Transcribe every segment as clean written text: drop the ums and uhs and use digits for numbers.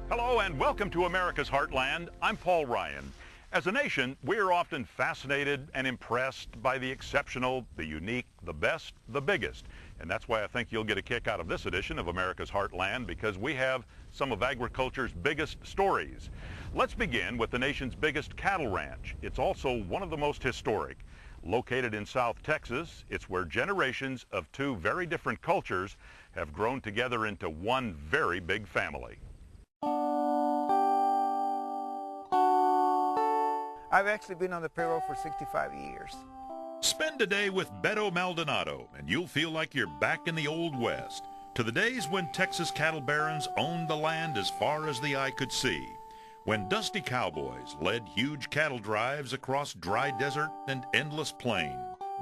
Hello and welcome to America's Heartland. I'm Paul Ryan. As a nation, we are often fascinated and impressed by the exceptional, the unique, the best, the biggest. And that's why I think you'll get a kick out of this edition of America's Heartland, because we have some of agriculture's biggest stories. Let's begin with the nation's biggest cattle ranch. It's also one of the most historic. Located in South Texas, it's where generations of two very different cultures have grown together into one very big family. I've actually been on the payroll for 65 years. Spend a day with Beto Maldonado, and you'll feel like you're back in the Old West, to the days when Texas cattle barons owned the land as far as the eye could see, when dusty cowboys led huge cattle drives across dry desert and endless plain.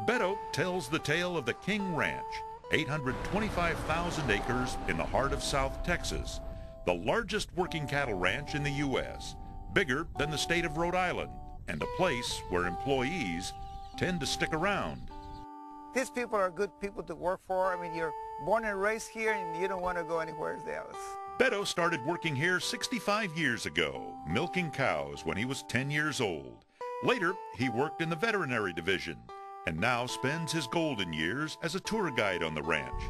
Beto tells the tale of the King Ranch, 825,000 acres in the heart of South Texas, the largest working cattle ranch in the U.S., bigger than the state of Rhode Island, and a place where employees tend to stick around. These people are good people to work for. I mean, you're born and raised here and you don't want to go anywhere else. Beto started working here 65 years ago, milking cows when he was 10 years old. Later, he worked in the veterinary division and now spends his golden years as a tour guide on the ranch.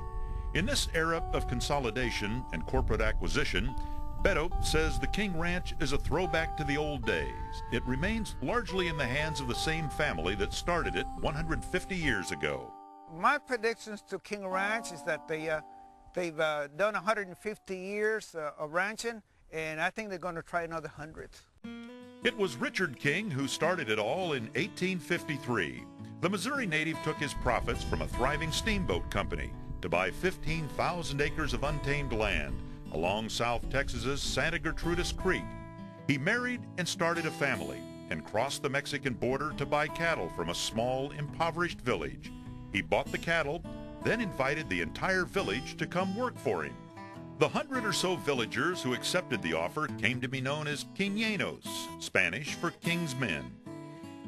In this era of consolidation and corporate acquisition, Beto says the King Ranch is a throwback to the old days. It remains largely in the hands of the same family that started it 150 years ago. My predictions to King Ranch is that they've done 150 years of ranching, and I think they're going to try another 100. It was Richard King who started it all in 1853. The Missouri native took his profits from a thriving steamboat company to buy 15,000 acres of untamed land along South Texas's Santa Gertrudis Creek. He married and started a family and crossed the Mexican border to buy cattle from a small, impoverished village. He bought the cattle, then invited the entire village to come work for him. The 100 or so villagers who accepted the offer came to be known as Queñeños, Spanish for King's Men.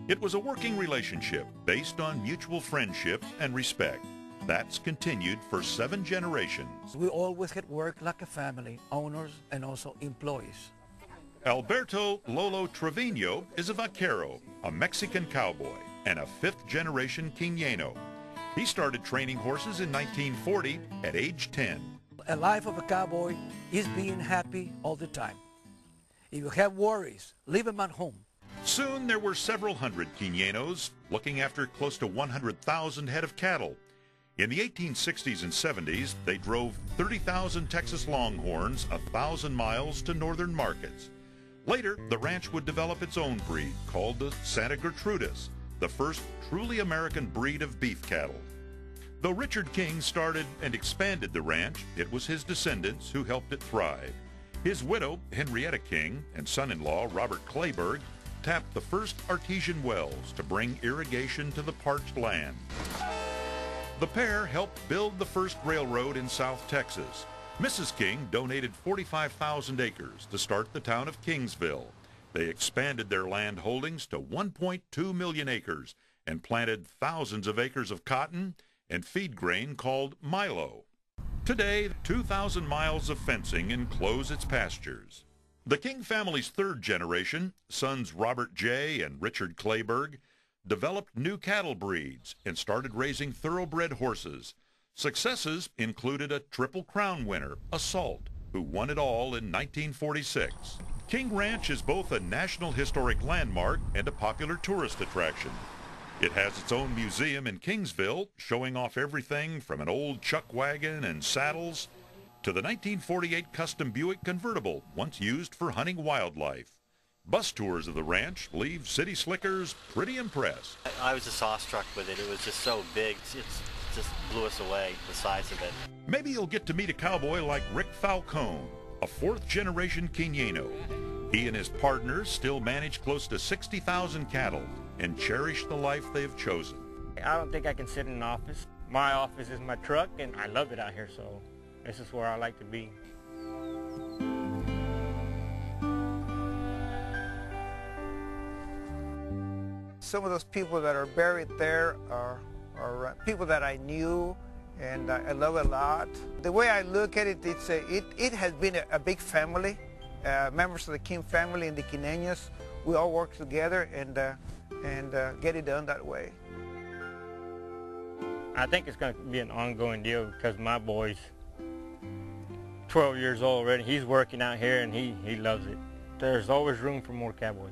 It was a working relationship based on mutual friendship and respect. That's continued for 7 generations. We always had worked like a family, owners and also employees. Alberto Lolo Trevino is a vaquero, a Mexican cowboy, and a 5th-generation Queñeño. He started training horses in 1940 at age 10. A life of a cowboy is being happy all the time. If you have worries, leave them at home. Soon there were several hundred Queñeños looking after close to 100,000 head of cattle. In the 1860s and 70s, they drove 30,000 Texas Longhorns 1,000 miles to northern markets. Later, the ranch would develop its own breed called the Santa Gertrudis, the first truly American breed of beef cattle. Though Richard King started and expanded the ranch, it was his descendants who helped it thrive. His widow, Henrietta King, and son-in-law, Robert Clayburg, tapped the first artesian wells to bring irrigation to the parched land. The pair helped build the first railroad in South Texas. Mrs. King donated 45,000 acres to start the town of Kingsville. They expanded their land holdings to 1.2 million acres and planted thousands of acres of cotton and feed grain called milo. Today, 2,000 miles of fencing enclose its pastures. The King family's 3rd generation, sons Robert J. and Richard Clayburg, developed new cattle breeds and started raising thoroughbred horses. Successes included a Triple Crown winner, Assault, who won it all in 1946. King Ranch is both a National Historic Landmark and a popular tourist attraction. It has its own museum in Kingsville, showing off everything from an old chuck wagon and saddles to the 1948 custom Buick convertible, once used for hunting wildlife. Bus tours of the ranch leave city slickers pretty impressed. I was just awestruck with it. It was just so big. It just blew us away, the size of it. Maybe you'll get to meet a cowboy like Rick Falcone, a 4th-generation Queñeño. He and his partners still manage close to 60,000 cattle and cherish the life they have chosen. I don't think I can sit in an office. My office is my truck, and I love it out here, so this is where I like to be. Some of those people that are buried there are people that I knew, and I love a lot. The way I look at it, it has been a big family. members of the Kim family and the Quineños, we all work together and get it done that way. I think it's going to be an ongoing deal because my boy's 12 years old already. He's working out here and he loves it. There's always room for more cowboys.